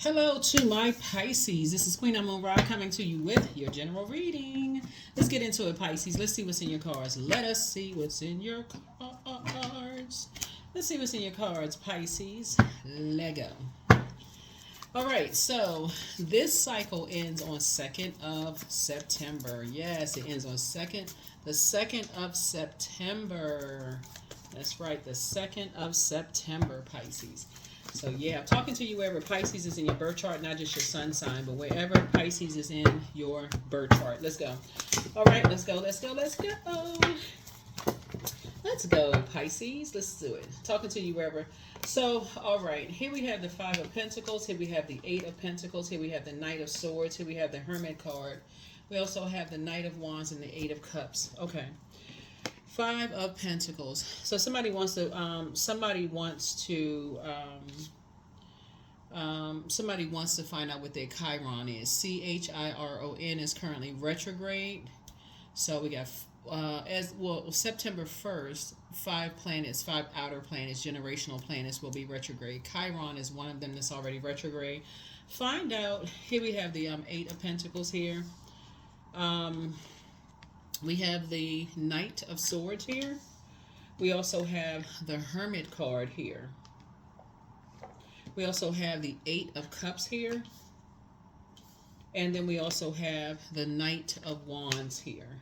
Hello to my Pisces. This is Queen Amun Ra coming to you with your general reading. Let's get into it, Pisces. Let's see what's in your cards. Let us see what's in your cards. Let's see what's in your cards, Pisces. Lego. All right, so this cycle ends on 2nd of September. Yes, it ends on the 2nd of September. That's right, the 2nd of September, Pisces. So yeah, I'm talking to you wherever Pisces is in your birth chart, not just your sun sign, but wherever Pisces is in your birth chart. Let's go. All right, let's go, let's go, let's go. Let's go, Pisces. Let's do it. Talking to you wherever. So, all right, here we have the Five of Pentacles. Here we have the Eight of Pentacles. Here we have the Knight of Swords. Here we have the Hermit card. We also have the Knight of Wands and the Eight of Cups. Okay. Five of Pentacles. So somebody wants to find out what their Chiron is. Chiron is currently retrograde. So we got September 1st, five outer planets, generational planets will be retrograde. Chiron is one of them that's already retrograde. Find out. Here we have the Eight of Pentacles here. We have the Knight of Swords here. We also have the Hermit card here. We also have the Eight of Cups here. And then we also have the Knight of Wands here.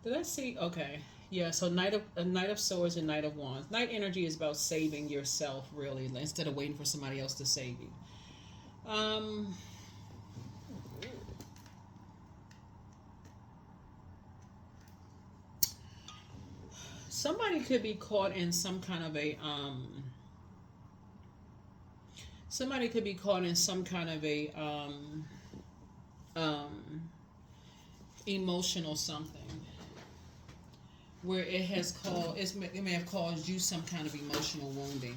Did I see? Okay. Yeah, so Knight of Swords and Knight of Wands. Knight energy is about saving yourself, really, instead of waiting for somebody else to save you. Somebody could be caught in some kind of a emotional something where it may have caused you some kind of emotional wounding,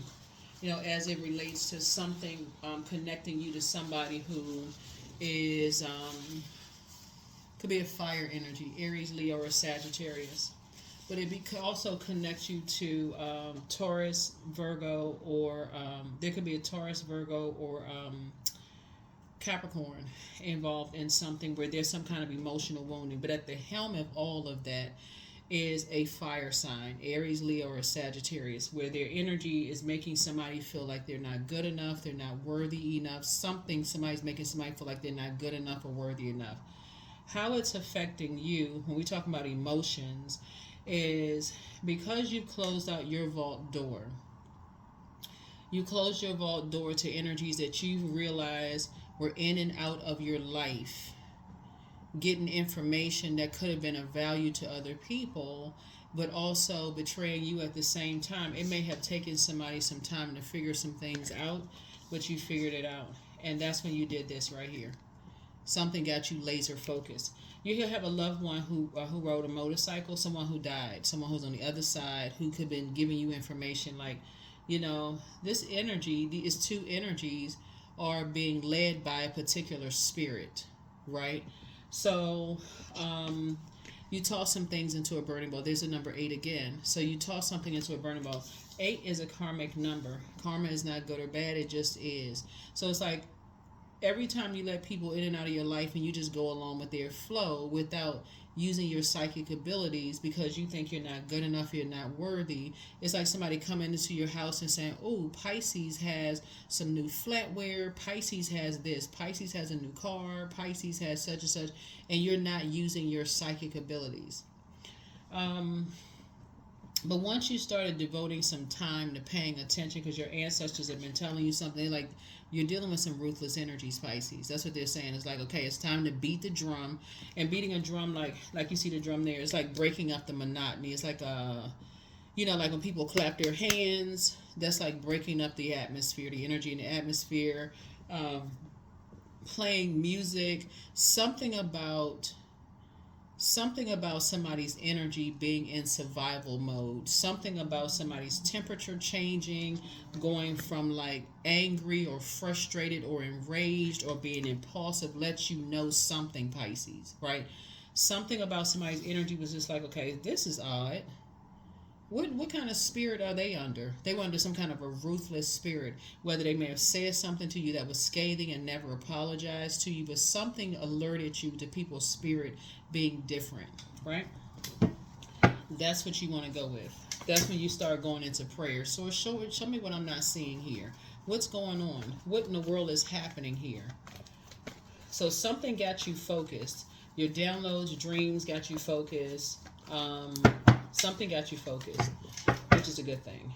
as it relates to something connecting you to somebody who is could be a fire energy, Aries, Leo, or Sagittarius. But could also connect you to Taurus, Virgo, or there could be a Taurus, Virgo, or Capricorn involved in something where there's some kind of emotional wounding. But at the helm of all of that is a fire sign, Aries, Leo, or Sagittarius, where their energy is making somebody feel like they're not good enough, they're not worthy enough. Somebody's making somebody feel like they're not good enough or worthy enough. How it's affecting you when we talk about emotions is because you closed out your vault door. You closed your vault door to energies that you realize were in and out of your life, getting information that could have been of value to other people, but also betraying you at the same time. It may have taken somebody some time to figure some things out, but you figured it out. And that's when you did this right here. Something got you laser focused. You have a loved one who rode a motorcycle, someone who died, someone who's on the other side who could have been giving you information like, this energy, these two energies are being led by a particular spirit, right? So you toss some things into a burning bowl. There's a number 8 again. So you toss something into a burning bowl. 8 is a karmic number. Karma is not good or bad. It just is. So it's like, every time you let people in and out of your life and you just go along with their flow without using your psychic abilities because you think you're not good enough, you're not worthy, it's like somebody coming into your house and saying, oh, Pisces has some new flatware, Pisces has this, Pisces has a new car, Pisces has such and such, and you're not using your psychic abilities. But once you started devoting some time to paying attention because your ancestors have been telling you something, like you're dealing with some ruthless energies, Pisces. That's what they're saying. It's like, okay, it's time to beat the drum. And beating a drum, like you see the drum there, it's like breaking up the monotony. It's like like when people clap their hands, that's like breaking up the atmosphere, the energy in the atmosphere. Playing music, something about somebody's energy being in survival mode, something about somebody's temperature changing, going from like angry or frustrated or enraged or being impulsive lets you know something, Pisces, right? Something about somebody's energy was just like, okay, this is odd. What kind of spirit are they under? They were under some kind of a ruthless spirit. Whether they may have said something to you that was scathing and never apologized to you, but something alerted you to people's spirit being different, right? That's what you want to go with. That's when you start going into prayer. So show me what I'm not seeing here. What's going on? What in the world is happening here? So something got you focused. Your downloads, dreams got you focused. Something got you focused, which is a good thing.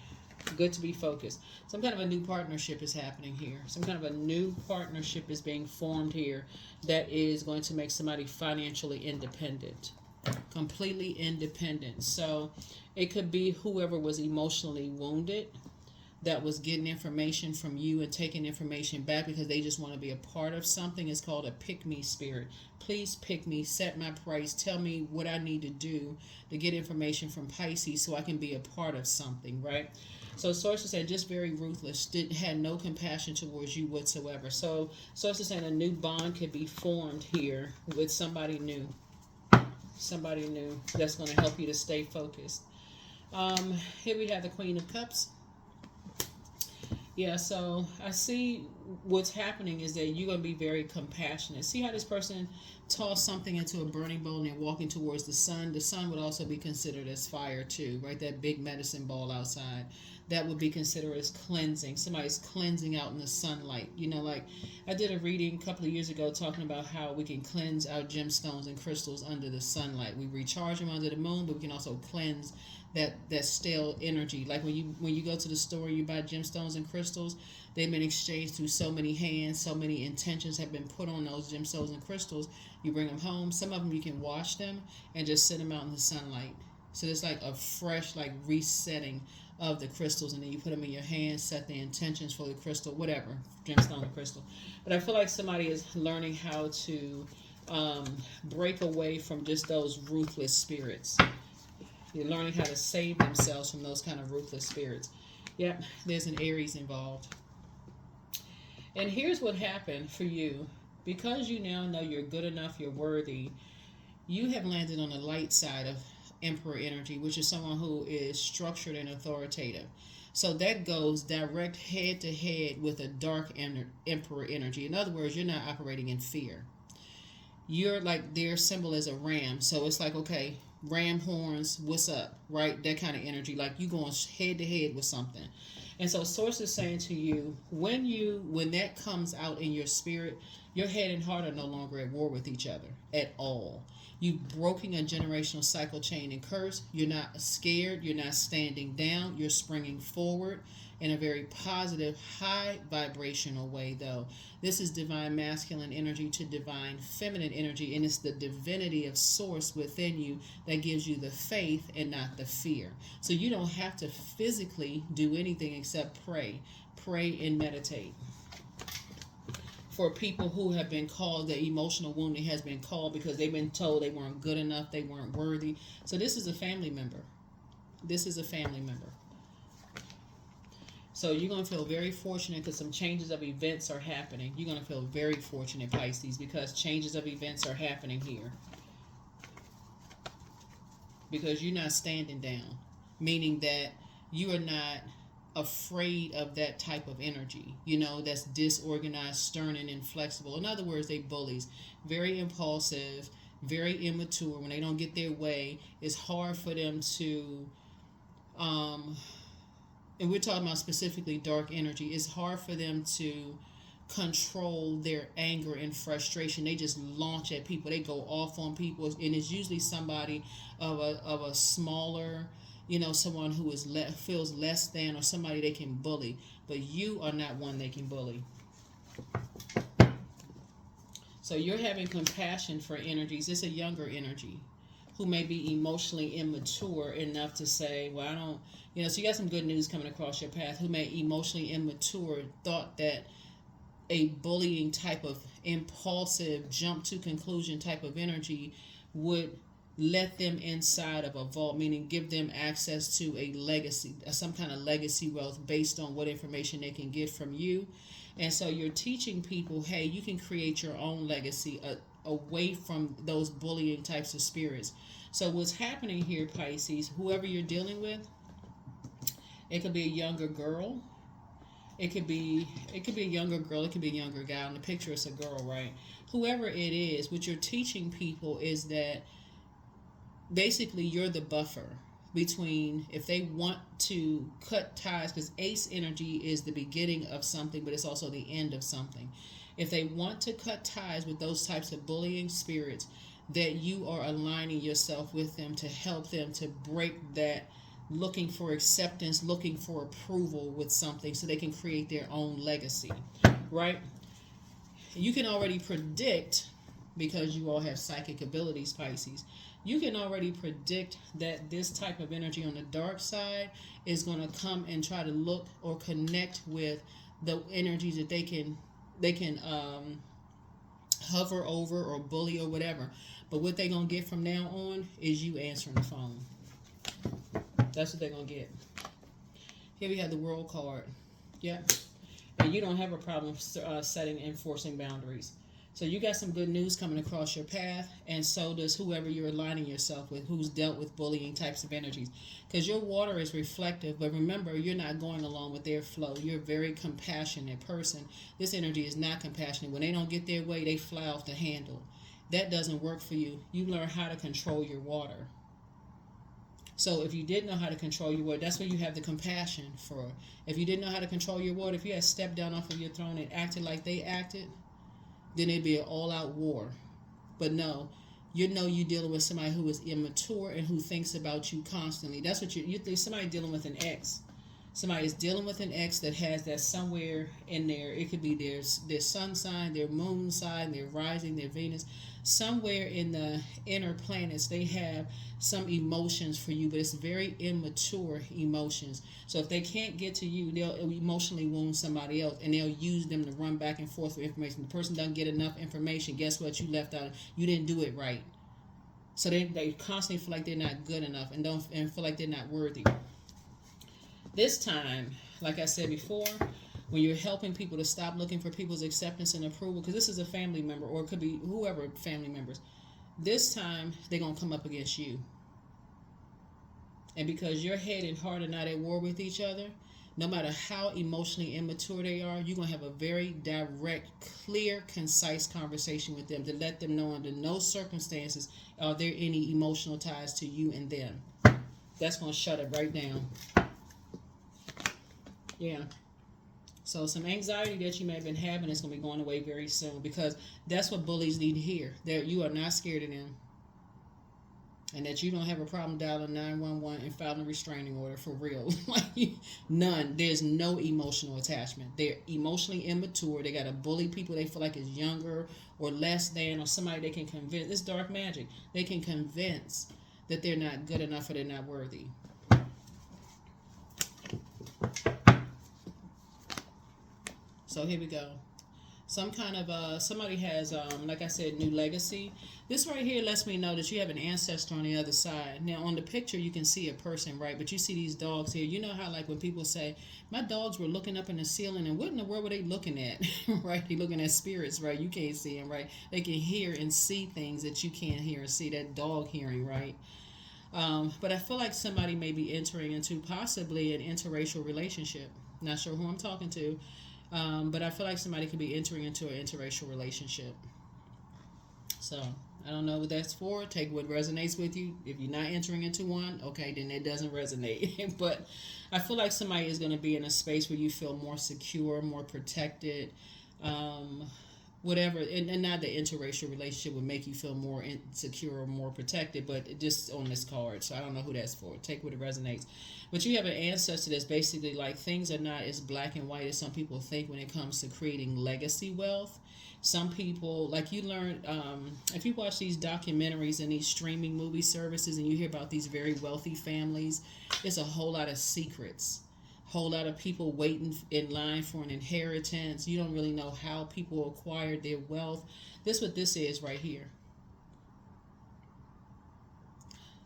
Good to be focused. Some kind of a new partnership is happening here. Some kind of a new partnership is being formed here that is going to make somebody financially independent. Completely independent. So it could be whoever was emotionally wounded that was getting information from you and taking information back because they just want to be a part of something. Is called a pick me spirit. Please pick me, set my price, tell me what I need to do to get information from Pisces so I can be a part of something, right? So sources said just very ruthless, had no compassion towards you whatsoever. So sources saying a new bond could be formed here with somebody new. Somebody new that's going to help you to stay focused. Here we have the Queen of Cups. Yeah, so I see what's happening is that you're going to be very compassionate. See how this person tossed something into a burning bowl and they're walking towards the sun? The sun would also be considered as fire too, right? That big medicine ball outside. That would be considered as cleansing. Somebody's cleansing out in the sunlight. You know, like I did a reading a couple of years ago talking about how we can cleanse our gemstones and crystals under the sunlight. We recharge them under the moon, but we can also cleanse that stale energy. Like when you go to the store and you buy gemstones and crystals, they've been exchanged through so many hands, so many intentions have been put on those gemstones and crystals. You bring them home. Some of them you can wash them and just sit them out in the sunlight. So it's like a fresh like resetting of the crystals, and then you put them in your hand, set the intentions for the crystal, whatever, gemstone or crystal. But I feel like somebody is learning how to break away from just those ruthless spirits. They're learning how to save themselves from those kind of ruthless spirits. Yep, there's an Aries involved. And here's what happened for you. Because you now know you're good enough, you're worthy, you have landed on the light side of Emperor energy, which is someone who is structured and authoritative. So that goes direct head to head with a dark Emperor energy. In other words, you're not operating in fear. You're like, their symbol is a ram. So it's like, okay, ram horns, what's up, right? That kind of energy, like you going head to head with something. And so source is saying to you, when that comes out in your spirit, your head and heart are no longer at war with each other at all. You've broken a generational cycle, chain, and curse. You're not scared. You're not standing down. You're springing forward in a very positive, high vibrational way, though. This is divine masculine energy to divine feminine energy, and it's the divinity of source within you that gives you the faith and not the fear. So you don't have to physically do anything except pray. Pray and meditate. For people who have been called, the emotional wounding has been called because they've been told they weren't good enough, they weren't worthy. So this is a family member. This is a family member. So you're going to feel very fortunate because some changes of events are happening. You're going to feel very fortunate, Pisces, because changes of events are happening here. Because you're not standing down, meaning that you are not afraid of that type of energy, that's disorganized, stern, and inflexible. In other words, they bullies, very impulsive, very immature. When they don't get their way, it's hard for them to, and we're talking about specifically dark energy, it's hard for them to control their anger and frustration. They just launch at people. They go off on people, and it's usually somebody of a smaller, someone who is feels less than, or somebody they can bully. But you are not one they can bully. So you're having compassion for energies. It's a younger energy who may be emotionally immature enough to say, well, I don't, so you got some good news coming across your path, who may emotionally immature, thought that a bullying type of impulsive jump to conclusion type of energy would let them inside of a vault, meaning give them access to a legacy, some kind of legacy wealth based on what information they can get from you. And so you're teaching people, hey, you can create your own legacy away from those bullying types of spirits. So what's happening here, Pisces, whoever you're dealing with, It could be a younger girl. It could be a younger girl. It could be a younger guy. On the picture, it's a girl, right? Whoever it is, what you're teaching people is that basically you're the buffer between if they want to cut ties, because ace energy is the beginning of something, but it's also the end of something. If they want to cut ties with those types of bullying spirits, that you are aligning yourself with them to help them to break that looking for acceptance, looking for approval with something so they can create their own legacy, right? You can already predict, because you all have psychic abilities, Pisces, you can already predict that this type of energy on the dark side is going to come and try to look or connect with the energies that they can hover over or bully or whatever. But what they're going to get from now on is you answering the phone. That's what they're going to get. Here we have the World card. Yeah. And you don't have a problem setting and enforcing boundaries. So you got some good news coming across your path, and so does whoever you're aligning yourself with, who's dealt with bullying types of energies. Because your water is reflective, but remember, you're not going along with their flow. You're a very compassionate person. This energy is not compassionate. When they don't get their way, they fly off the handle. That doesn't work for you. You learn how to control your water. So if you didn't know how to control your water, that's what you have the compassion for. If you didn't know how to control your water, if you had stepped down off of your throne and acted like they acted, then it'd be an all-out war. But no, you know you're dealing with somebody who is immature and who thinks about you constantly. That's what you think. Somebody dealing with an ex. Somebody is dealing with an ex that has that somewhere in there. It could be their sun sign, their moon sign, their rising, their Venus. Somewhere in the inner planets, they have some emotions for you, but it's very immature emotions. So if they can't get to you, they'll emotionally wound somebody else, and they'll use them to run back and forth with information. The person doesn't get enough information. Guess what? You left out. You didn't do it right. So they constantly feel like they're not good enough and feel like they're not worthy. This time, like I said before, when you're helping people to stop looking for people's acceptance and approval, because this is a family member, or it could be whoever family members, this time they're going to come up against you. And because your head and heart are not at war with each other, no matter how emotionally immature they are, you're going to have a very direct, clear, concise conversation with them to let them know under no circumstances are there any emotional ties to you and them. That's going to shut it right down. Yeah. So some anxiety that you may have been having is going to be going away very soon, because that's what bullies need to hear. That you are not scared of them. And that you don't have a problem dialing 911 and filing a restraining order for real. None. There's no emotional attachment. They're emotionally immature. They got to bully people they feel like is younger or less than, or somebody they can convince. It's dark magic. They can convince that they're not good enough or they're not worthy. So here we go. Some kind of, somebody has, like I said, new legacy. This right here lets me know that you have an ancestor on the other side. Now, on the picture, you can see a person, right? But you see these dogs here. You know how, like, when people say, my dogs were looking up in the ceiling, and what in the world were they looking at, right? They're looking at spirits, right? You can't see them, right? They can hear and see things that you can't hear and see, that dog hearing, right? But I feel like somebody may be entering into possibly an interracial relationship. Not sure who I'm talking to. But I feel like somebody could be entering into an interracial relationship. So, I don't know what that's for. Take what resonates with you. If you're not entering into one, okay, then it doesn't resonate. But I feel like somebody is going to be in a space where you feel more secure, more protected, whatever. And not the interracial relationship would make you feel more insecure or more protected, but just on this card. So I don't know who that's for. Take what it resonates. But you have an ancestor that's basically like, things are not as black and white as some people think when it comes to creating legacy wealth. Some people, like you learn, if you watch these documentaries and these streaming movie services and you hear about these very wealthy families, there's a whole lot of secrets. Whole lot of people waiting in line for an inheritance. You don't really know how people acquired their wealth. This is what this is right here.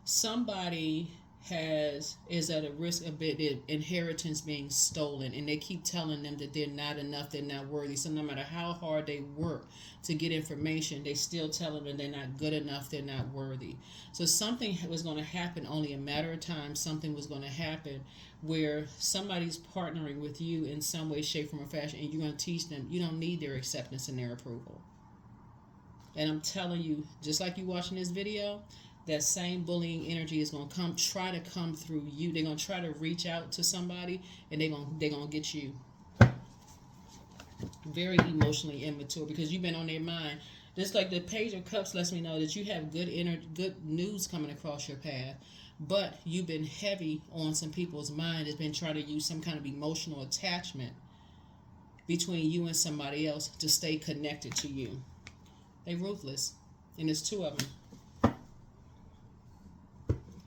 Somebody is at a risk of their inheritance being stolen, and they keep telling them that they're not enough, they're not worthy. So no matter how hard they work to get information, they still tell them that they're not good enough, they're not worthy. So something was going to happen, only a matter of time. Something was going to happen where somebody's partnering with you in some way, shape, form, or fashion, and you're going to teach them you don't need their acceptance and their approval. And I'm telling you, just like you watching this video, that same bullying energy is going to try to come through you. They're going to try to reach out to somebody, and they're going to get you. Very emotionally immature, because you've been on their mind. Just like the Page of Cups lets me know that you have good news coming across your path, but you've been heavy on some people's mind. Has been trying to use some kind of emotional attachment between you and somebody else to stay connected to you. They ruthless, and there's two of them.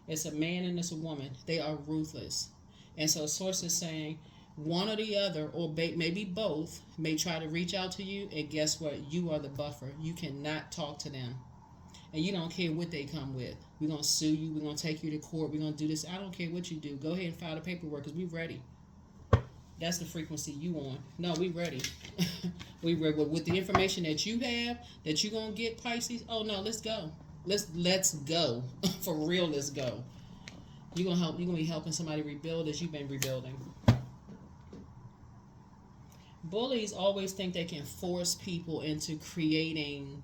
It's a man and it's a woman. They are ruthless. And so source is saying one or the other, or maybe both, may try to reach out to you, and guess what? You are the buffer. You cannot talk to them. And you don't care what they come with. We're going to sue you. We're going to take you to court. We're going to do this. I don't care what you do. Go ahead and file the paperwork, because we're ready. That's the frequency you on. No, we ready. We ready. With the information that you have, that you're going to get, Pisces, oh no, let's go. Let's go. For real, let's go. You're gonna be helping somebody rebuild as you've been rebuilding. Bullies always think they can force people into creating,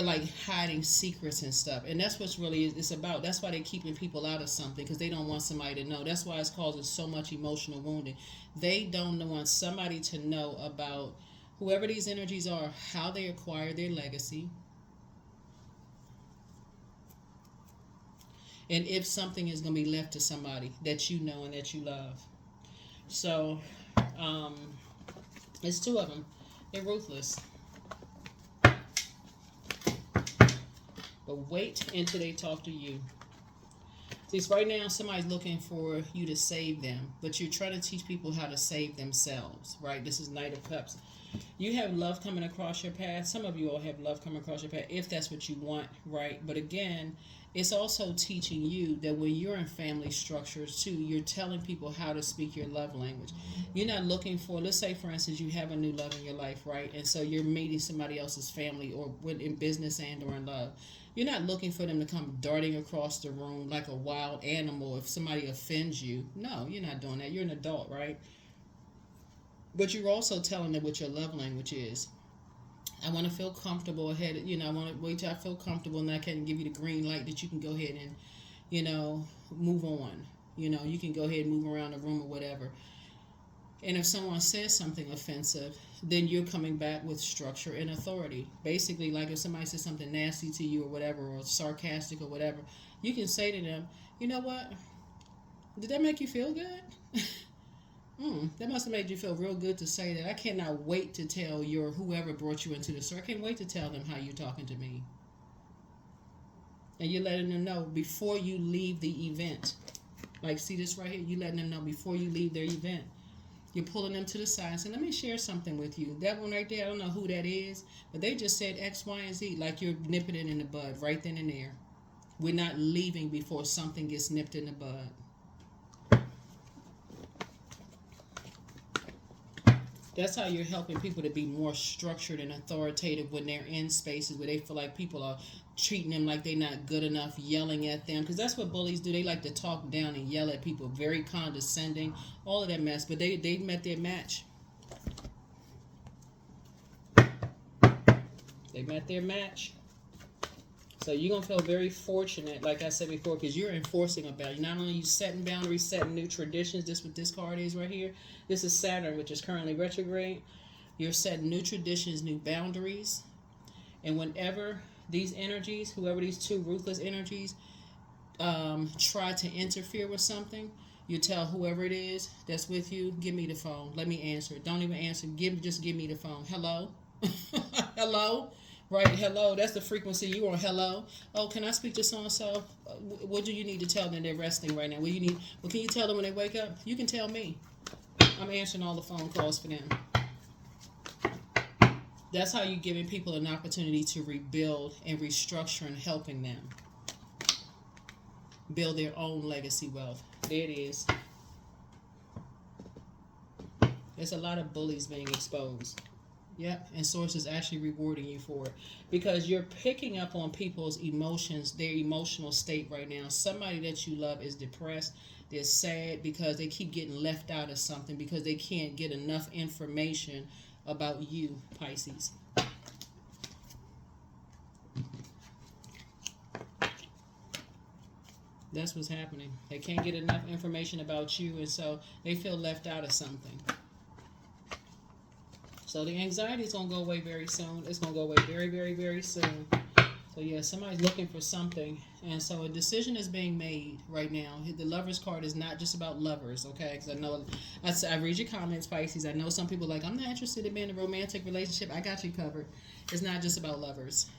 like hiding secrets and stuff, and that's what's really it's about. That's why they're keeping people out of something, because they don't want somebody to know. That's why it's causing so much emotional wounding. They don't want somebody to know about whoever these energies are, how they acquire their legacy, and if something is going to be left to somebody that you know and that you love. So, it's two of them. They're ruthless. But wait until they talk to you. See, right now somebody's looking for you to save them, but you're trying to teach people how to save themselves, right? This is Knight of Cups. You have love coming across your path. Some of you all have love coming across your path, if that's what you want, right? But again, it's also teaching you that when you're in family structures too, you're telling people how to speak your love language. You're not looking for, let's say for instance, you have a new love in your life, right? And so you're meeting somebody else's family, or in business and or in love. You're not looking for them to come darting across the room like a wild animal if somebody offends you. No, you're not doing that. You're an adult, right? But you're also telling them what your love language is. I want to feel comfortable ahead. I want to wait till I feel comfortable, and I can give you the green light that you can go ahead and, move on. You can go ahead and move around the room or whatever. And if someone says something offensive, then you're coming back with structure and authority. Basically, like if somebody says something nasty to you or whatever, or sarcastic or whatever, you can say to them, you know what? Did that make you feel good? That must have made you feel real good to say that. I cannot wait to tell whoever brought you into the store. I can't wait to tell them how you're talking to me. And you're letting them know before you leave the event. Like, see this right here? You're letting them know before you leave their event. You're pulling them to the side and saying, let me share something with you. That one right there, I don't know who that is, but they just said X, Y, and Z, like you're nipping it in the bud right then and there. We're not leaving before something gets nipped in the bud. That's how you're helping people to be more structured and authoritative when they're in spaces where they feel like people are treating them like they're not good enough, yelling at them. Because that's what bullies do. They like to talk down and yell at people, very condescending, all of that mess. But they met their match. They met their match. So you're going to feel very fortunate, like I said before, because you're enforcing a boundary. Not only are you setting boundaries, setting new traditions. This is what this card is right here. This is Saturn, which is currently retrograde. You're setting new traditions, new boundaries. And whenever these energies, whoever these two ruthless energies, try to interfere with something, you tell whoever it is that's with you, give me the phone. Let me answer it. Don't even answer. Just give me the phone. Hello? Hello? Right, hello, that's the frequency you on. Hello. Oh, can I speak to so-and-so? What do you need to tell them? They're resting right now. What can you tell them when they wake up? You can tell me. I'm answering all the phone calls for them. That's how you're giving people an opportunity to rebuild and restructure and helping them. build their own legacy wealth. There it is. There's a lot of bullies being exposed. Yep, and source is actually rewarding you for it because you're picking up on people's emotions, their emotional state right now. Somebody that you love is depressed, they're sad because they keep getting left out of something because they can't get enough information about you, Pisces. That's what's happening. They can't get enough information about you, and so they feel left out of something. So the anxiety is going to go away very soon. It's going to go away very, very, very soon. So yeah, somebody's looking for something. And so a decision is being made right now. The Lover's card is not just about lovers, okay? Because I know, I read your comments, Pisces. I know some people are like, I'm not interested in being in a romantic relationship. I got you covered. It's not just about lovers.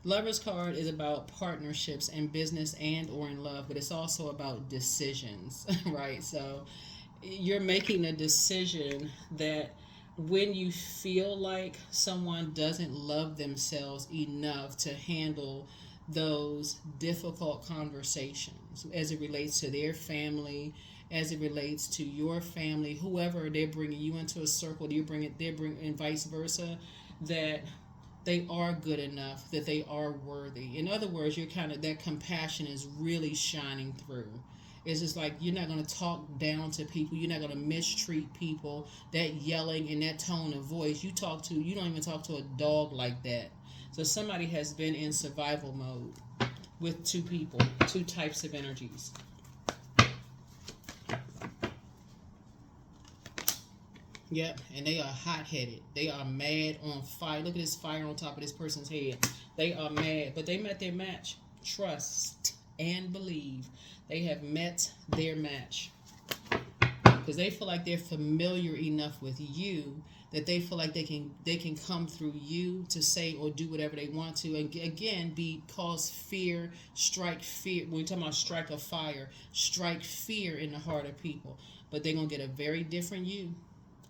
Lover's card is about partnerships in business and or in love, but it's also about decisions, right? So you're making a decision that when you feel like someone doesn't love themselves enough to handle those difficult conversations as it relates to their family, as it relates to your family, whoever they're bringing you into a circle, they're bringing, and vice versa, that they are good enough, that they are worthy. In other words, you're kind of, that compassion is really shining through. It's just like you're not going to talk down to people. You're not going to mistreat people. That yelling and that tone of voice, you don't even talk to a dog like that. So somebody has been in survival mode with two people, two types of energies. Yep, and they are hot-headed. They are mad, on fire. Look at this fire on top of this person's head. They are mad, but they met their match. Trust and believe. They have met their match because they feel like they're familiar enough with you that they feel like they can come through you to say or do whatever they want to, and again cause fear, strike fear. When we're talking about strike a fire, strike fear in the heart of people, but they're gonna get a very different you,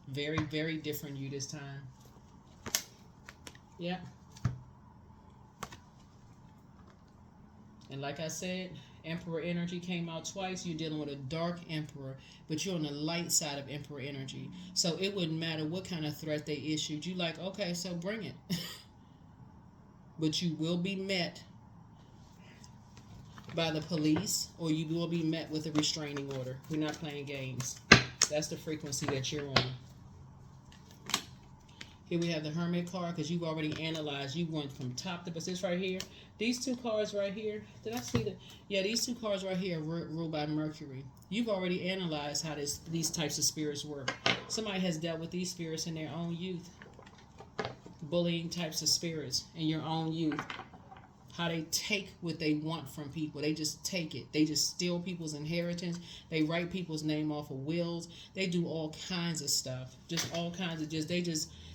very, very different you this time. Yeah. And like I said, Emperor energy came out twice. You're dealing with a dark Emperor, but you're on the light side of Emperor energy. So it wouldn't matter what kind of threat they issued. You like, okay, so bring it. But you will be met by the police, or you will be met with a restraining order. We're not playing games. That's the frequency that you're on. Here we have the Hermit card because you've already analyzed. You went from top to bottom. This right here. These two cards right here. Did I see that? Yeah, these two cards right here are ruled by Mercury. You've already analyzed how these types of spirits work. Somebody has dealt with these spirits in their own youth. Bullying types of spirits in your own youth. How they take what they want from people. They just take it. They just steal people's inheritance. They write people's name off of wills. They do all kinds of stuff. Just all kinds of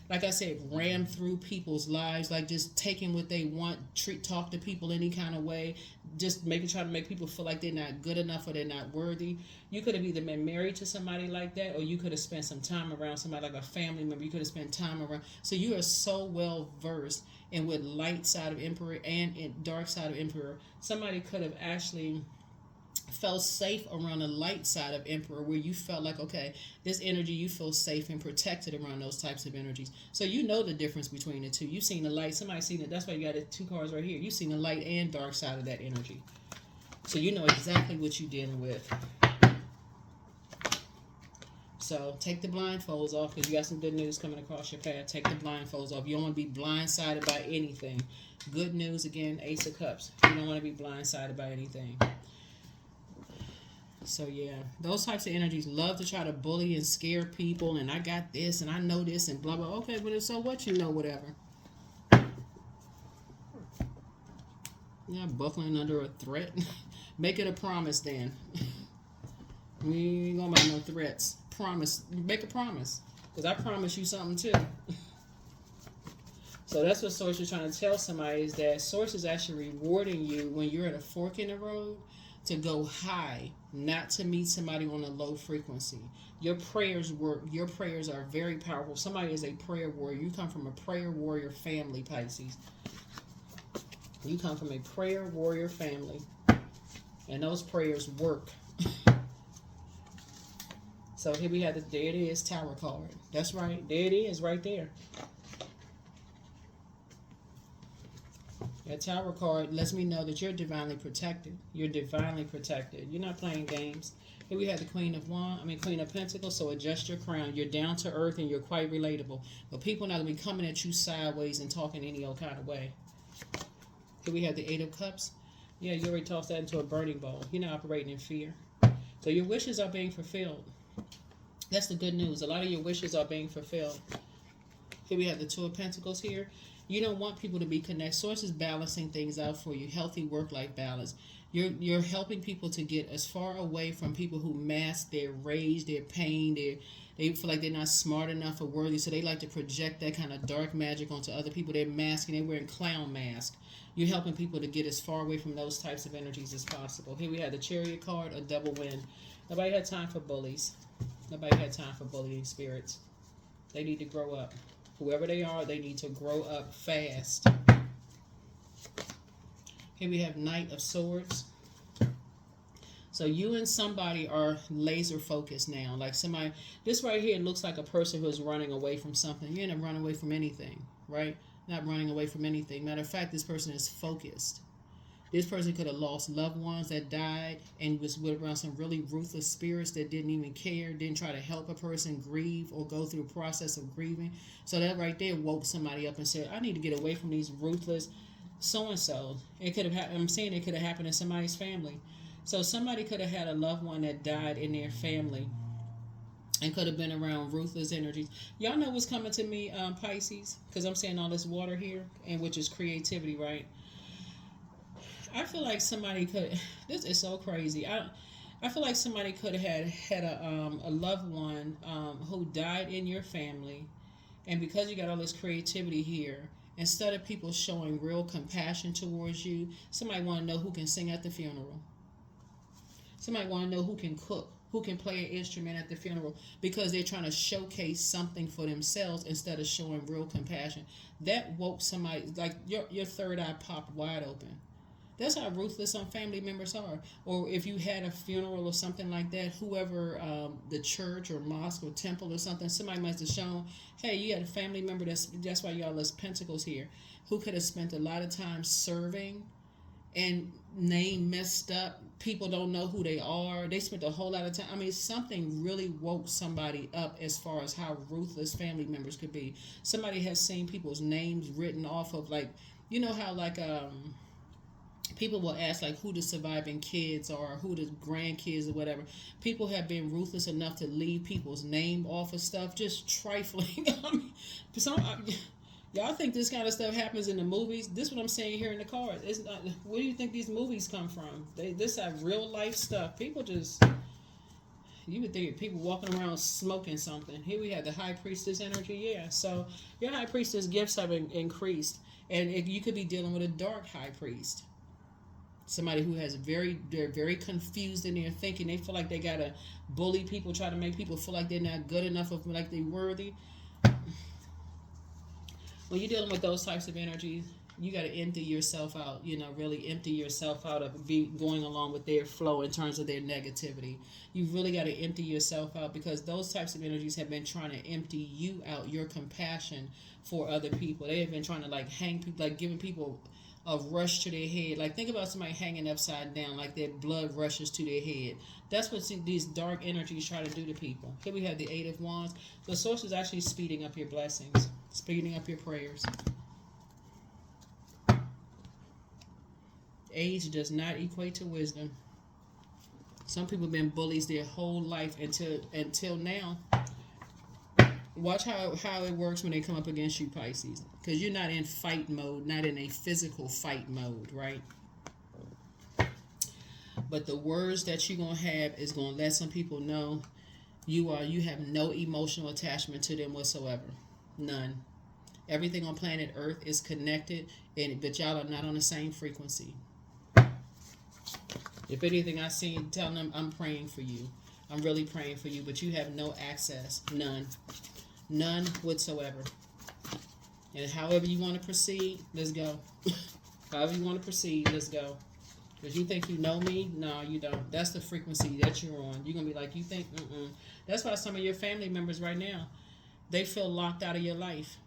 like I said, ram through people's lives, like just taking what they want, talk to people any kind of way, just trying to make people feel like they're not good enough or they're not worthy. You could have either been married to somebody like that, or you could have spent some time around somebody like a family member. You could have spent time around. So you are so well versed in with light side of Emperor and in dark side of Emperor. Somebody could have actually felt safe around the light side of Emperor, where you felt like, okay, this energy, you feel safe and protected around those types of energies. So you know the difference between the two. You've seen the light. Somebody's seen it. That's why you got the two cards right here. You've seen the light and dark side of that energy. So you know exactly what you're dealing with. So take the blindfolds off because you got some good news coming across your path. Take the blindfolds off. You don't want to be blindsided by anything. Good news, again, Ace of Cups. You don't want to be blindsided by anything. So yeah, those types of energies love to try to bully and scare people, and I got this and I know this and blah blah. Okay, but so what, you know, whatever. Yeah, buckling under a threat. Make it a promise then. We ain't gonna make no threats. Promise. Make a promise, because I promise you something too. So that's what Source is trying to tell somebody, is that Source is actually rewarding you when you're at a fork in the road to go high, not to meet somebody on a low frequency. Your prayers work. Your prayers are very powerful. Somebody is a prayer warrior. You come from a prayer warrior family, Pisces. You come from a prayer warrior family. And those prayers work. So here we have there it is, Tower card. That's right. There it is, right there. That Tower card lets me know that you're divinely protected. You're divinely protected. You're not playing games. Here we have the Queen of Pentacles. So adjust your crown. You're down to earth and you're quite relatable. But people are not going to be coming at you sideways and talking any old kind of way. Here we have the Eight of Cups. Yeah, you already tossed that into a burning bowl. You're not operating in fear. So your wishes are being fulfilled. That's the good news. A lot of your wishes are being fulfilled. Here we have the Two of Pentacles here. You don't want people to be connected. Source is balancing things out for you. Healthy work-life balance. You're helping people to get as far away from people who mask their rage, their pain, they feel like they're not smart enough or worthy, so they like to project that kind of dark magic onto other people. They're masking, they're wearing clown masks. You're helping people to get as far away from those types of energies as possible. Here we have the Chariot card, a double wind. Nobody had time for bullies. Nobody had time for bullying spirits. They need to grow up. Whoever they are, they need to grow up fast. Here we have Knight of Swords. So you and somebody are laser focused now. Like somebody, this right here looks like a person who's running away from something. You're not running away from anything, right? Not running away from anything. Matter of fact, this person is focused. This person could have lost loved ones that died and was with around some really ruthless spirits that didn't even care, didn't try to help a person grieve or go through a process of grieving. So that right there woke somebody up and said, I need to get away from these ruthless so-and-so. It could have I'm saying it could have happened in somebody's family. So somebody could have had a loved one that died in their family and could have been around ruthless energies. Y'all know what's coming to me, Pisces? Because I'm saying all this water here, and which is creativity, right? I feel like somebody could. This is so crazy. I feel like somebody could have had a loved one who died in your family, and because you got all this creativity here, instead of people showing real compassion towards you, somebody want to know who can sing at the funeral. Somebody want to know who can cook, who can play an instrument at the funeral, because they're trying to showcase something for themselves instead of showing real compassion. That woke somebody, like your third eye popped wide open. That's how ruthless some family members are. Or if you had a funeral or something like that, whoever, the church or mosque or temple or something, somebody must have shown, hey, you had a family member, that's why y'all list pentacles here, who could have spent a lot of time serving and name messed up. People don't know who they are. They spent a whole lot of time. I mean, something really woke somebody up as far as how ruthless family members could be. Somebody has seen people's names written off of, like, you know how like people will ask like who the surviving kids are, who the grandkids or whatever. People have been ruthless enough to leave people's name off of stuff, just trifling. I mean, y'all think this kind of stuff happens in the movies? This is what I'm saying here in the cards. It's not. Where do you think these movies come from? This have real life stuff. People just. You would think people walking around smoking something. Here we have the High Priestess energy. Yeah, so your High Priestess gifts have increased, and you could be dealing with a dark High Priest. Somebody who they're very confused in their thinking. They feel like they gotta bully people, try to make people feel like they're not good enough, of like they're worthy. When you're dealing with those types of energies, you got to empty yourself out. Really empty yourself out of going along with their flow in terms of their negativity. You really got to empty yourself out, because those types of energies have been trying to empty you out, your compassion for other people. They have been trying to like hang people, like giving people a rush to their head. Like think about somebody hanging upside down, like their blood rushes to their head. That's what these dark energies try to do to people. Here we have the Eight of Wands. The source is actually speeding up your blessings, speeding up your prayers. Age does not equate to wisdom. Some people have been bullies their whole life until now. Watch how it works when they come up against you, Pisces. Because you're not in fight mode, not in a physical fight mode, right? But the words that you're going to have is going to let some people know you have no emotional attachment to them whatsoever. None. Everything on planet Earth is connected, but y'all are not on the same frequency. If anything, I seen telling them I'm praying for you. I'm really praying for you, but you have no access. None whatsoever. And however you want to proceed, let's go. However you want to proceed, let's go. Because you think you know me? No, you don't. That's the frequency that you're on. You're going to be like, you think, mm-mm. That's why some of your family members right now, they feel locked out of your life.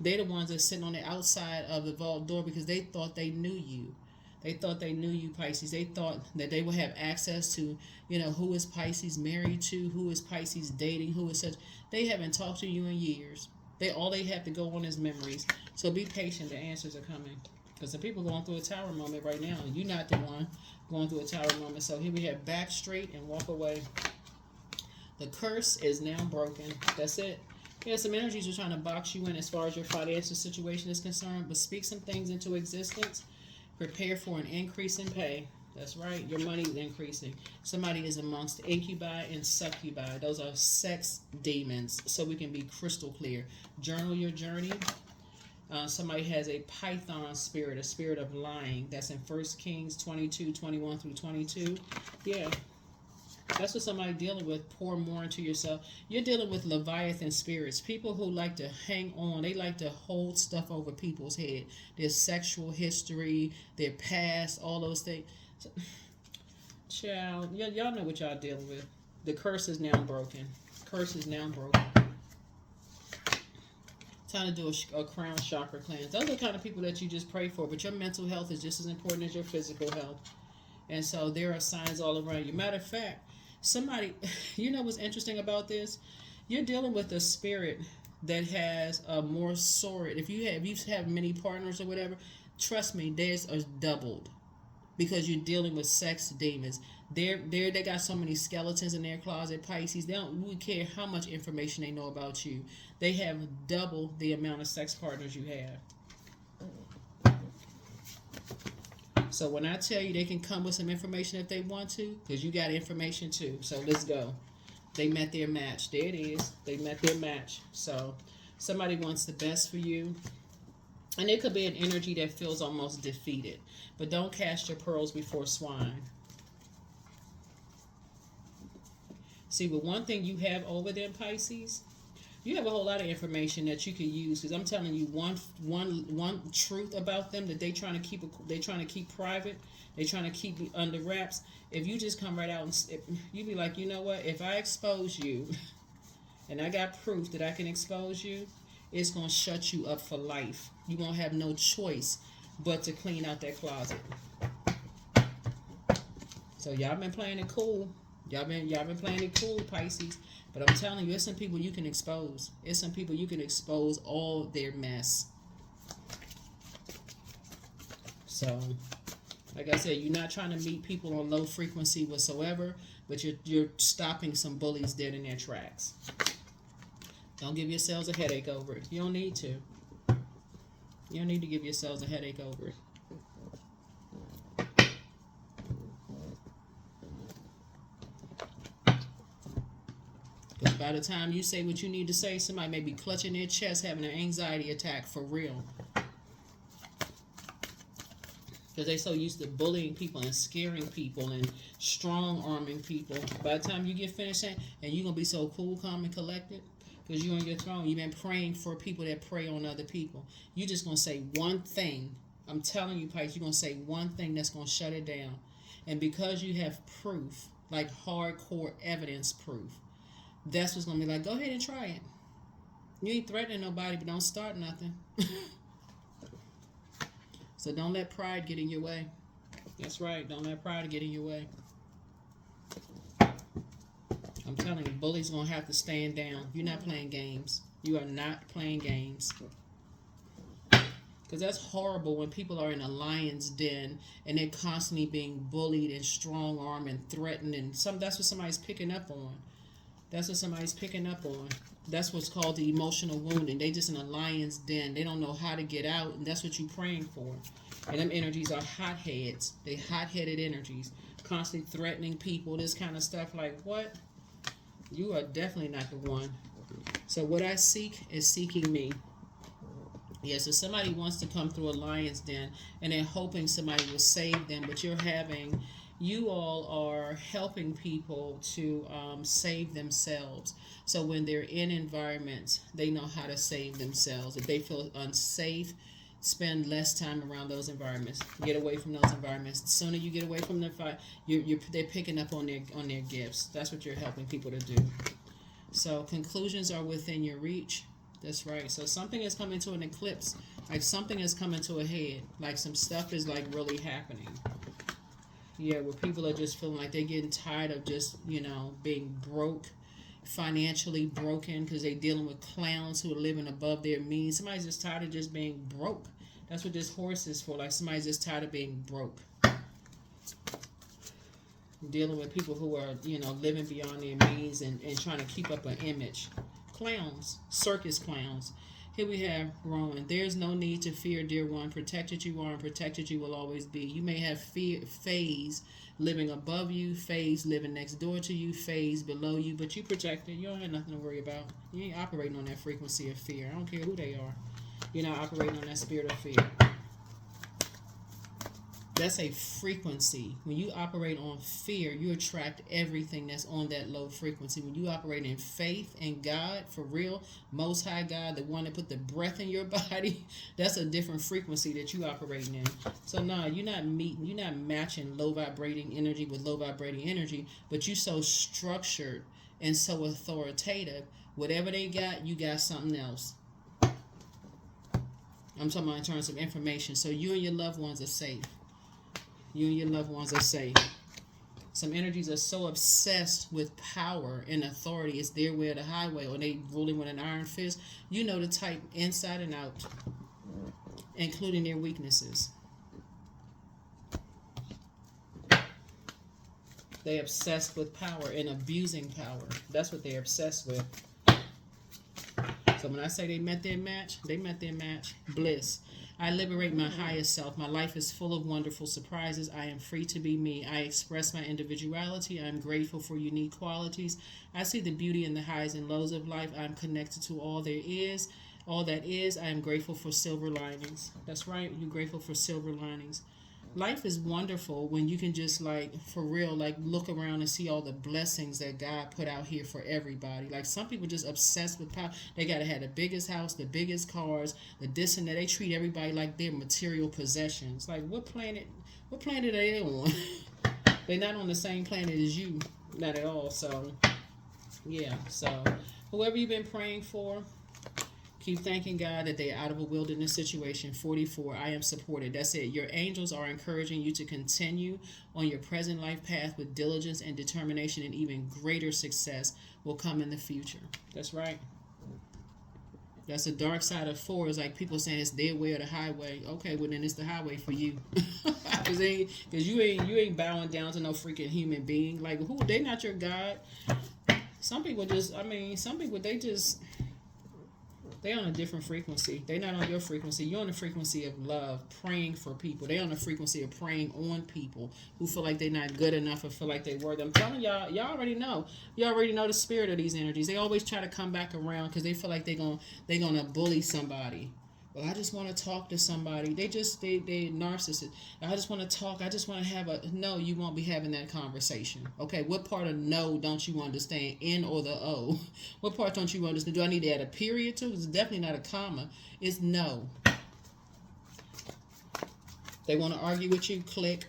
They're the ones that's sitting on the outside of the vault door because they thought they knew you. They thought they knew you, Pisces. They thought that they would have access to, who is Pisces married to, who is Pisces dating, who is such. They haven't talked to you in years. All they have to go on is memories. So be patient. The answers are coming. Because the people going through a tower moment right now. You're not the one going through a tower moment. So here we have back straight and walk away. The curse is now broken. That's it. Yeah, some energies are trying to box you in as far as your financial situation is concerned, but speak some things into existence. Prepare for an increase in pay. That's right. Your money is increasing. Somebody is amongst incubi and succubi. Those are sex demons. So we can be crystal clear. Journal your journey. Somebody has a python spirit, a spirit of lying. That's in 1 Kings 22, 21 through 22. Yeah. That's what somebody dealing with. Pour more into yourself. You're dealing with Leviathan spirits. People who like to hang on. They like to hold stuff over people's head. Their sexual history, their past, all those things. So, child, y'all know what y'all dealing with. The curse is now broken. Curse is now broken. Time to do a crown chakra cleanse. Those are the kind of people that you just pray for. But your mental health is just as important as your physical health. And so there are signs all around you. Matter of fact, somebody, you know what's interesting about this? You're dealing with a spirit that has a more sordid. If you have many partners or whatever, trust me, theirs are doubled. Because you're dealing with sex demons. They got so many skeletons in their closet, Pisces. They don't really care how much information they know about you. They have double the amount of sex partners you have. So when I tell you they can come with some information if they want to, because you got information too. So let's go. They met their match. There it is. They met their match. So somebody wants the best for you. And it could be an energy that feels almost defeated. But don't cast your pearls before swine. See, but one thing you have over them, Pisces, you have a whole lot of information that you could use. Because I'm telling you, one truth about them that they trying to keep private. They trying to keep under wraps. If you just come right out and you be like, you know what? If I expose you, and I got proof that I can expose you, it's gonna shut you up for life. You won't have no choice but to clean out that closet. So y'all been playing it cool. Y'all been playing it cool, Pisces. But I'm telling you, there's some people you can expose. There's some people you can expose all their mess. So, like I said, you're not trying to meet people on low frequency whatsoever, but you're stopping some bullies dead in their tracks. Don't give yourselves a headache over it. You don't need to. You don't need to give yourselves a headache over it. Because by the time you say what you need to say, somebody may be clutching their chest, having an anxiety attack for real. Because they're so used to bullying people and scaring people and strong-arming people. By the time you get finished saying, and you're going to be so cool, calm, and collected, because you're on your throne. You've been praying for people that prey on other people. You're just going to say one thing. I'm telling you, Pisces, you're going to say one thing that's going to shut it down. And because you have proof, like hardcore evidence proof, that's what's going to be like, go ahead and try it. You ain't threatening nobody, but don't start nothing. So don't let pride get in your way. That's right. Don't let pride get in your way. I'm telling you, bullies going to have to stand down. You're not playing games. You are not playing games. Because that's horrible when people are in a lion's den and they're constantly being bullied and strong-armed and threatened. And that's what somebody's picking up on. That's what somebody's picking up on. That's what's called the emotional wounding. They just in a lion's den. They don't know how to get out, and that's what you're praying for. And them energies are hotheads. They hot-headed energies. Constantly threatening people, this kind of stuff. Like, what? You are definitely not the one. So what I seek is seeking me. Yeah, so somebody wants to come through a lion's den, and they're hoping somebody will save them, but you all are helping people to save themselves. So when they're in environments, they know how to save themselves. If they feel unsafe, spend less time around those environments. Get away from those environments. The sooner you get away from the fight, they're picking up on their gifts. That's what you're helping people to do. So conclusions are within your reach. That's right. So something is coming to an eclipse. Like something is coming to a head. Like some stuff is like really happening. Yeah, where people are just feeling like they're getting tired of just, being broke, financially broken, because they're dealing with clowns who are living above their means. Somebody's just tired of just being broke. That's what this horse is for. Like somebody's just tired of being broke. Dealing with people who are, living beyond their means and trying to keep up an image. Clowns, circus clowns. Here we have Rowan. There's no need to fear, dear one. Protected you are and protected you will always be. You may have phase living above you, phase living next door to you, phase below you, but you protected. You don't have nothing to worry about. You ain't operating on that frequency of fear. I don't care who they are. You're not operating on that spirit of fear. That's a frequency. When you operate on fear, you attract everything that's on that low frequency. When you operate in faith and God, for real, Most High God, the one that put the breath in your body, that's a different frequency that you operating in. So no, you're not matching low vibrating energy with low vibrating energy, but you so structured and so authoritative. Whatever they got, you got something else. I'm talking about in terms of information. So you and your loved ones are safe. You and your loved ones are safe. Some energies are so obsessed with power and authority. It's their way or the highway, or they ruling with an iron fist. You know the type inside and out, including their weaknesses. They're obsessed with power and abusing power. That's what they're obsessed with. So when I say they met their match, they met their match. Bliss. I liberate my highest self. My life is full of wonderful surprises. I am free to be me. I express my individuality. I am grateful for unique qualities. I see the beauty in the highs and lows of life. I am connected to all there is. All that is. I am grateful for silver linings. That's right. You're grateful for silver linings. Life is wonderful when you can just for real, look around and see all the blessings that God put out here for everybody. Like some people just obsessed with power. They gotta have the biggest house, the biggest cars, the this and that. They treat everybody like their material possessions. Like what planet are they on? They're not on the same planet as you. Not at all. So yeah. So whoever you've been praying for, keep thanking God that they're out of a wilderness situation. 44, I am supported. That's it. Your angels are encouraging you to continue on your present life path with diligence and determination, and even greater success will come in the future. That's right. That's the dark side of 4. Is like people saying it's their way or the highway. Okay, well then it's the highway for you. Because you ain't bowing down to no freaking human being. Like who? They not your God. Some people they're on a different frequency. They're not on your frequency. You're on the frequency of love, praying for people. They're on the frequency of praying on people who feel like they're not good enough or feel like they were. I'm telling y'all already know. You already know the spirit of these energies. They always try to come back around because they feel like they're gonna bully somebody. Well, I just want to talk to somebody. They narcissists. I just want to talk. I just want to have no, you won't be having that conversation. Okay, what part of no don't you understand? N or the O? What part don't you understand? Do I need to add a period to? It's definitely not a comma. It's no. They want to argue with you, click.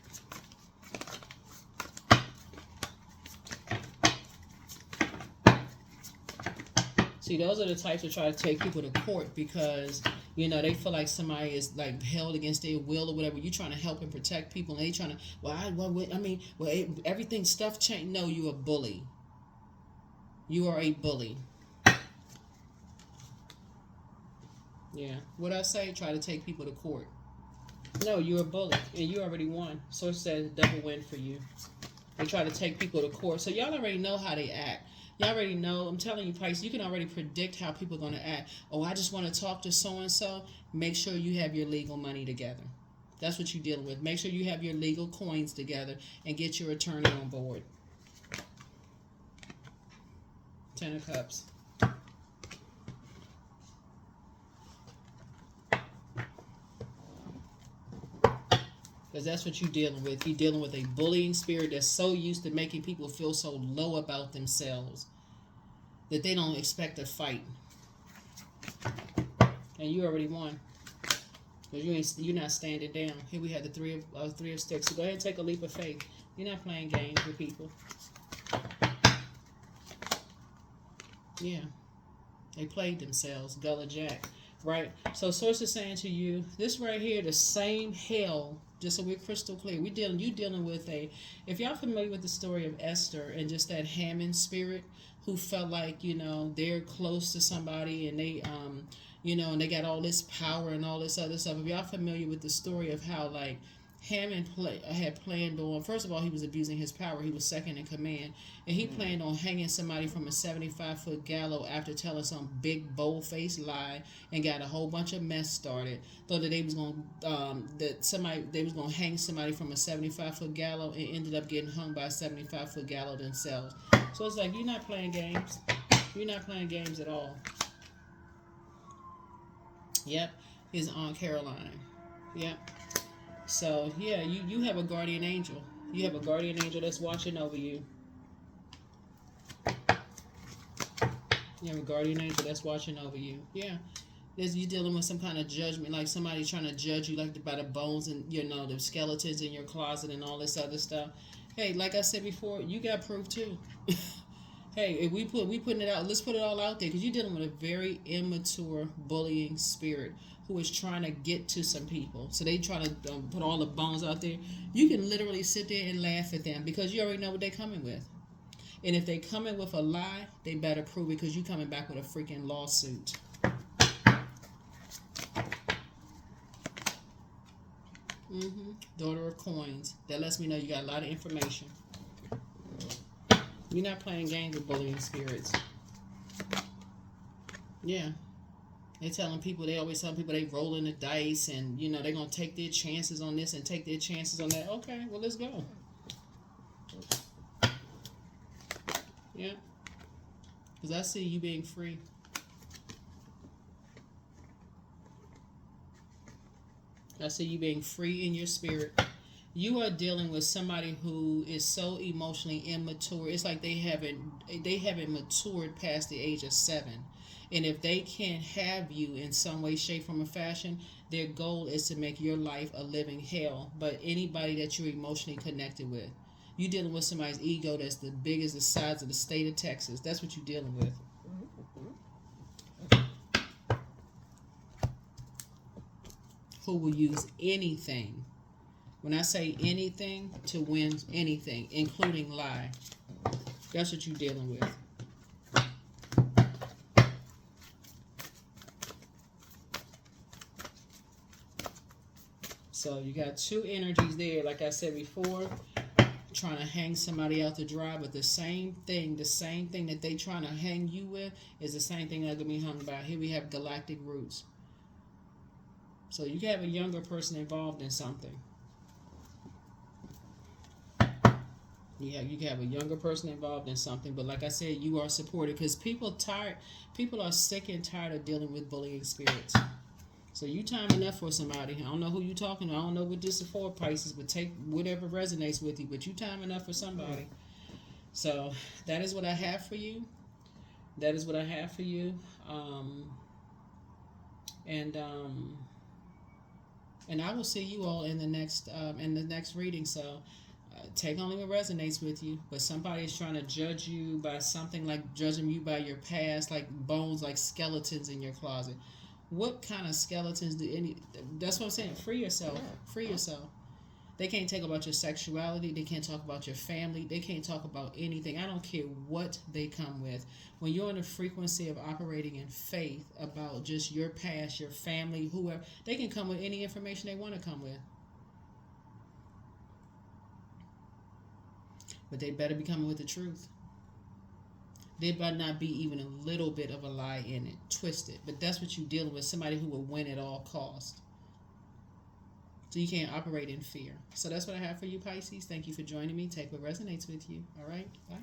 See, those are the types that try to take people to court because, they feel like somebody is held against their will or whatever. You're trying to help and protect people, and they trying to, everything stuff changed. No, you're a bully. You are a bully. Yeah. What I say, try to take people to court. No, you're a bully, and you already won. Source says double win for you. They try to take people to court. So y'all already know how they act. Y'all already know. I'm telling you, Pisces, you can already predict how people are going to act. Oh, I just want to talk to so-and-so. Make sure you have your legal money together. That's what you're dealing with. Make sure you have your legal coins together and get your attorney on board. 10 of Cups. Because that's what you're dealing with. You're dealing with a bullying spirit that's so used to making people feel so low about themselves that they don't expect a fight. And you already won. Because you're not standing down. Here we have the three of sticks. So go ahead and take a leap of faith. You're not playing games with people. Yeah. They played themselves. Gullah Jack. Right? So source is saying to you, this right here, the same hell, just so we're crystal clear, you dealing with if y'all familiar with the story of Esther and just that Hammond spirit who felt like, they're close to somebody and they and they got all this power and all this other stuff. If y'all familiar with the story of how like Hammond had planned on, first of all, he was abusing his power. He was second in command. And he planned on hanging somebody from a 75-foot gallows after telling some big, bold-faced lie and got a whole bunch of mess started. Thought that they was going to hang somebody from a 75-foot gallows and ended up getting hung by a 75-foot gallows themselves. So it's like, you're not playing games. You're not playing games at all. Yep. His Aunt Caroline. Yep. So, yeah, you have a guardian angel. You have a guardian angel that's watching over you. You have a guardian angel that's watching over you. Yeah. You're dealing with some kind of judgment, like somebody trying to judge you like by the bones and, the skeletons in your closet and all this other stuff. Hey, like I said before, you got proof too. Hey, if we putting it out, let's put it all out there because you're dealing with a very immature bullying spirit who is trying to get to some people. So they try to put all the bones out there. You can literally sit there and laugh at them because you already know what they're coming with. And if they come in with a lie, they better prove it because you're coming back with a freaking lawsuit. Daughter of coins. That lets me know you got a lot of information. You're not playing games with bullying spirits. Yeah. They always tell people they rolling the dice and, they're going to take their chances on this and take their chances on that. Okay, well, let's go. Yeah. Because I see you being free. I see you being free in your spirit. You are dealing with somebody who is so emotionally immature. It's like they haven't matured past the age of 7. And if they can't have you in some way, shape, form, or fashion, their goal is to make your life a living hell. But anybody that you're emotionally connected with, you're dealing with somebody's ego that's the big as the size of the state of Texas. That's what you're dealing with. Who will use anything, when I say anything, to win anything, including lie. That's what you're dealing with. So you got two energies there, like I said before, trying to hang somebody out to dry, but the same thing that they trying to hang you with is the same thing they're going to be hung by. Here we have galactic roots. So you can have a younger person involved in something. Yeah, you can have a younger person involved in something, but like I said, you are supported because people are sick and tired of dealing with bullying spirits. So you time enough for somebody. I don't know who you talking to. I don't know what this is for, Pisces, but take whatever resonates with you. But you time enough for somebody. So that is what I have for you. That is what I have for you. And I will see you all in the next reading. So take only what resonates with you. But somebody is trying to judge you by something like judging you by your past, like bones, like skeletons in your closet. What kind of skeletons that's what I'm saying. Free yourself. Free yourself. They can't talk about your sexuality. They can't talk about your family. They can't talk about anything. I don't care what they come with. When you're in the frequency of operating in faith about just your past, your family, whoever, they can come with any information they want to come with. But they better be coming with the truth. There better not be even a little bit of a lie in it, twisted. But that's what you're dealing with, somebody who will win at all costs. So you can't operate in fear. So that's what I have for you, Pisces. Thank you for joining me. Take what resonates with you. All right? Bye.